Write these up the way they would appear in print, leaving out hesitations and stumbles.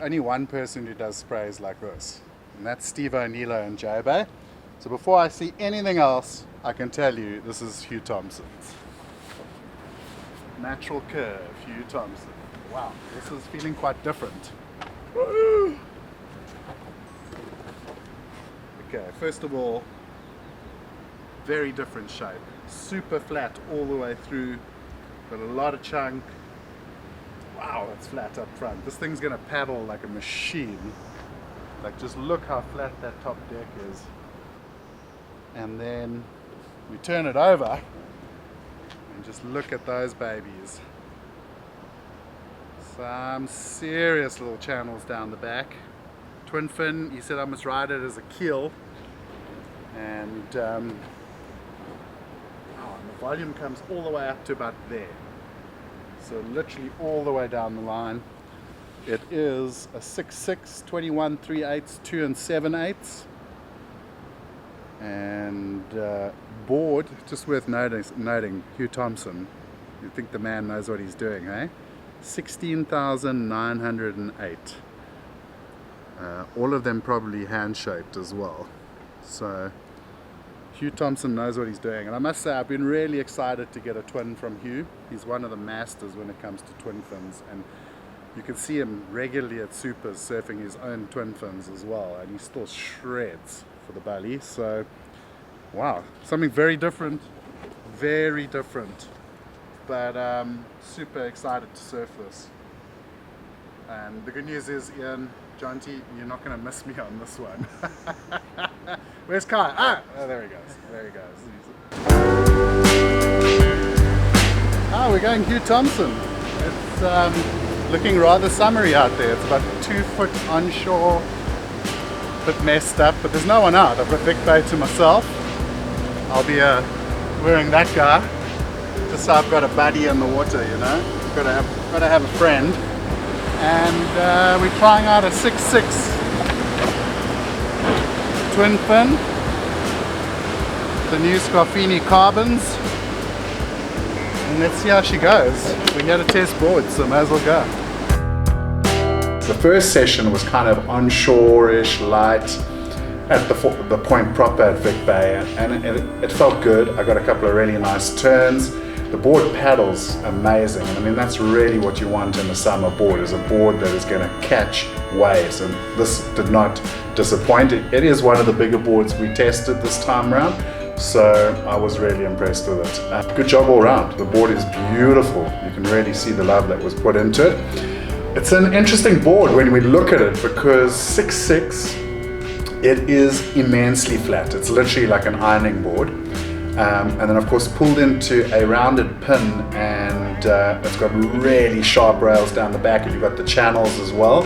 only one person who does sprays like this, and that's Stevo Kneelo and Jbay. So before I see anything else, I can tell you this is Hugh Thompson's. Natural curve, Hugh Thompson. Wow, this is feeling quite different. Okay, first of all, very different shape. Super flat all the way through, but a lot of chunk. Wow, it's flat up front. This thing's gonna paddle like a machine. Like, just look how flat that top deck is. And then we turn it over and just look at those babies. Some serious little channels down the back. Twin fin, he said I must ride it as a keel. And the volume comes all the way up to about there. So literally all the way down the line. It is a 6.6, 21 3/8, 2 7/8. And board, just worth noting, Hugh Thompson. You think the man knows what he's doing, eh? 16,908. All of them probably hand-shaped as well. So Hugh Thompson knows what he's doing, and I must say I've been really excited to get a twin from Hugh. He's one of the masters when it comes to twin fins, and you can see him regularly at supers surfing his own twin fins as well, and he still shreds for the belly. So wow, something very different, but super excited to surf this. And the good news is, Ian, John T, you're not going to miss me on this one. Where's Kai? Oh, there he goes. We're going Hugh Thompson. It's looking rather summery out there. It's about 2 foot onshore, a bit messed up, but there's no one out. I've got Vic Bay to myself. I'll be wearing that guy, just so I've got a buddy in the water, you know. Got to have a friend. And we're trying out a 6.6 twin fin, the new Scarfini carbons, and let's see how she goes. We're here to test boards, so may as well go. The first session was kind of onshore-ish, light, at the point proper at Vic Bay, and it felt good. I got a couple of really nice turns. The board paddles amazing. I mean, that's really what you want in a summer board, is a board that is going to catch waves, and this did not disappoint. It is one of the bigger boards we tested this time around, so I was really impressed with it. Good job all around. The board is beautiful. You can really see the love that was put into it. It's an interesting board when we look at it, because 6.6, it is immensely flat. It's literally like an ironing board. And then of course pulled into a rounded pin, and it's got really sharp rails down the back, and you've got the channels as well.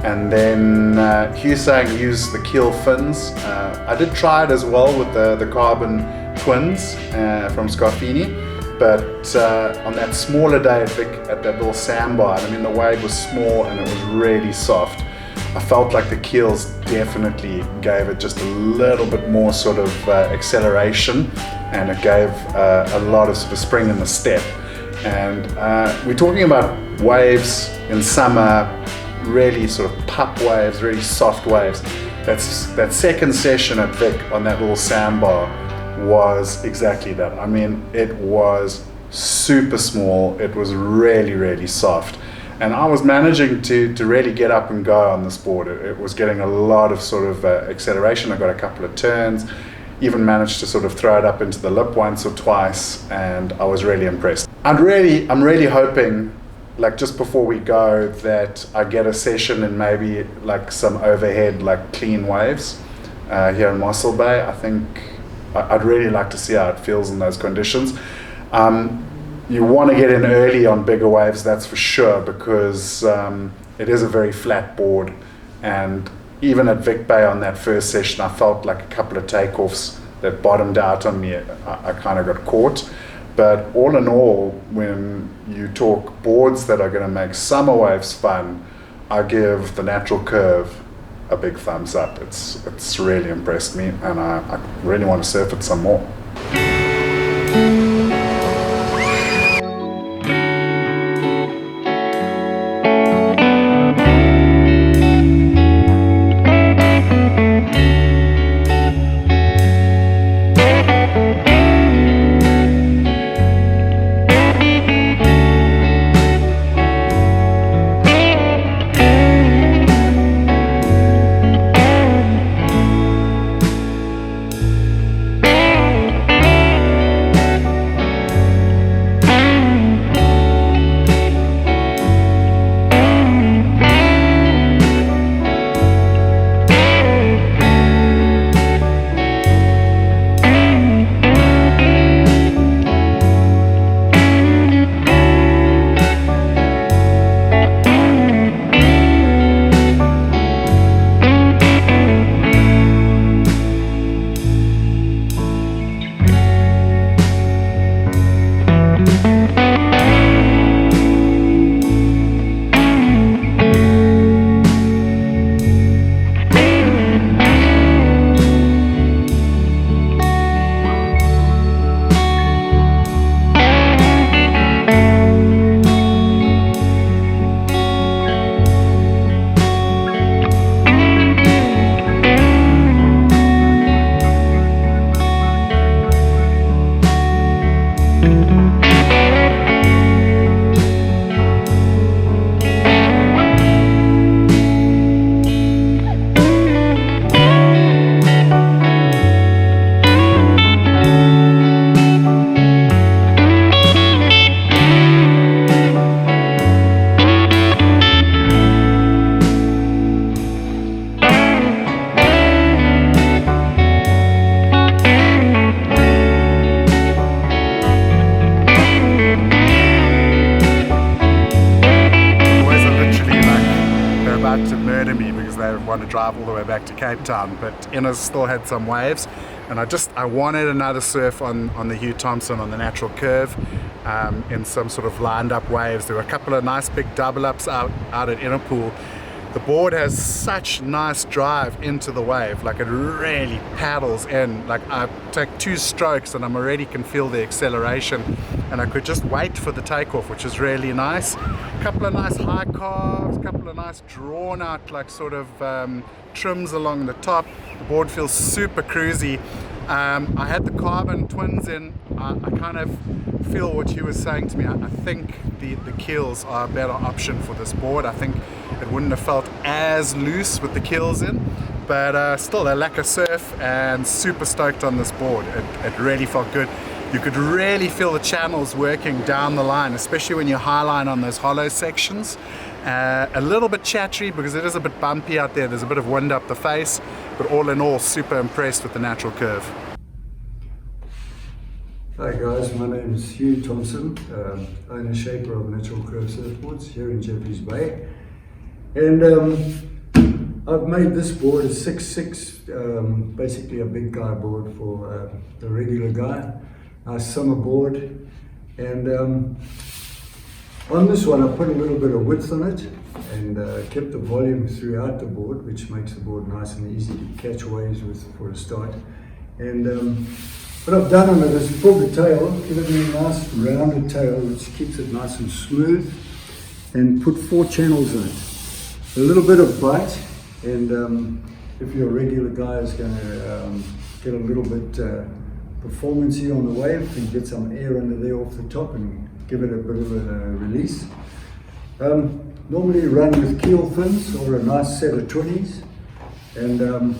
And then Hugh saying use the keel fins. I did try it as well with the carbon twins from Scarfini. But on that smaller day at that little sandbar, I mean, the wave was small and it was really soft. I felt like the keels definitely gave it just a little bit more sort of acceleration, and it gave a lot of sort of spring in the step. And we're talking about waves in summer, really sort of pup waves, really soft waves. That second session at Vic on that little sandbar was exactly that. I mean, it was super small, it was really soft, and I was managing to really get up and go on this board. It was getting a lot of sort of acceleration. I got a couple of turns, even managed to sort of throw it up into the lip once or twice, and I was really impressed. I'm really hoping, like just before we go, that I get a session in maybe like some overhead, like clean waves here in Mossel Bay. I think I'd really like to see how it feels in those conditions. You want to get in early on bigger waves, that's for sure, because it is a very flat board, and even at Vic Bay on that first session, I felt like a couple of takeoffs that bottomed out on me. I kind of got caught. But all in all, when you talk boards that are going to make summer waves fun, I give the natural curve a big thumbs up. It's really impressed me, and I really want to surf it some more. Want to drive all the way back to Cape Town, but Innes still had some waves, and I wanted another surf on the Hugh Thompson on the natural curve, in some sort of lined up waves. There were a couple of nice big double ups out at OuterPool. The board has such nice drive into the wave, like it really paddles in. Like I take 2 strokes and I'm already can feel the acceleration, and I could just wait for the takeoff, which is really nice. A couple of nice high calves, a couple of nice drawn out like sort of trims along the top. The board feels super cruisy. I had the carbon twins in. I kind of feel what you were saying to me. I think the keels are a better option for this board. I think it wouldn't have felt as loose with the keels in, but still a lacquer surf, and super stoked on this board. It really felt good. You could really feel the channels working down the line, especially when you highline on those hollow sections. A little bit chattery because it is a bit bumpy out there. There's a bit of wind up the face, but all in all, super impressed with the natural curve. Hi guys, my name is Hugh Thompson, owner shaper of Natural Curve Surfboards here in Jbay Bay. And I've made this board a 6'6", basically a big guy board for the regular guy. Nice summer board. And on this one I put a little bit of width on it and kept the volume throughout the board, which makes the board nice and easy to catch waves with for a start. And what I've done on it is pulled the tail, given it a nice rounded tail which keeps it nice and smooth, and put 4 channels in it. A little bit of bite, and if your regular guy is going to get a little bit performancey on the wave, and get some air under there off the top and give it a bit of a release. Normally run with keel fins or a nice set of 20s, and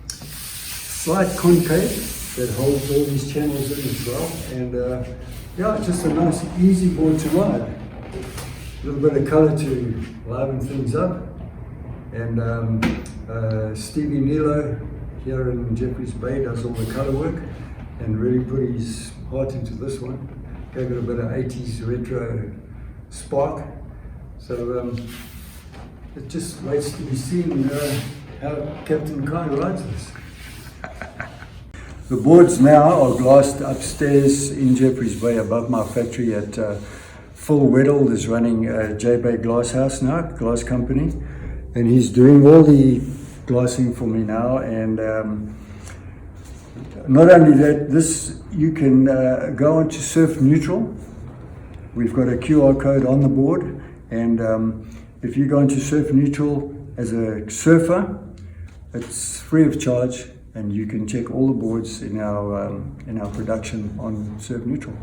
slight concave that holds all these channels in as well. And yeah, just a nice easy board to ride. A little bit of colour to liven things up. And Stevo Kneelo here in Jeffreys Bay does all the colour work and really put his heart into this one. Gave it a bit of 80s retro spark. So it just waits to be seen how Captain Kai rides this. The boards now are glassed upstairs in Jeffreys Bay above my factory at Phil Weddell is running Jbay Glass House now, glass company. And he's doing all the glassing for me now, and not only that, this you can go onto Surf Neutral. We've got a QR code on the board, and if you go into Surf Neutral as a surfer, it's free of charge, and you can check all the boards in our production on Surf Neutral.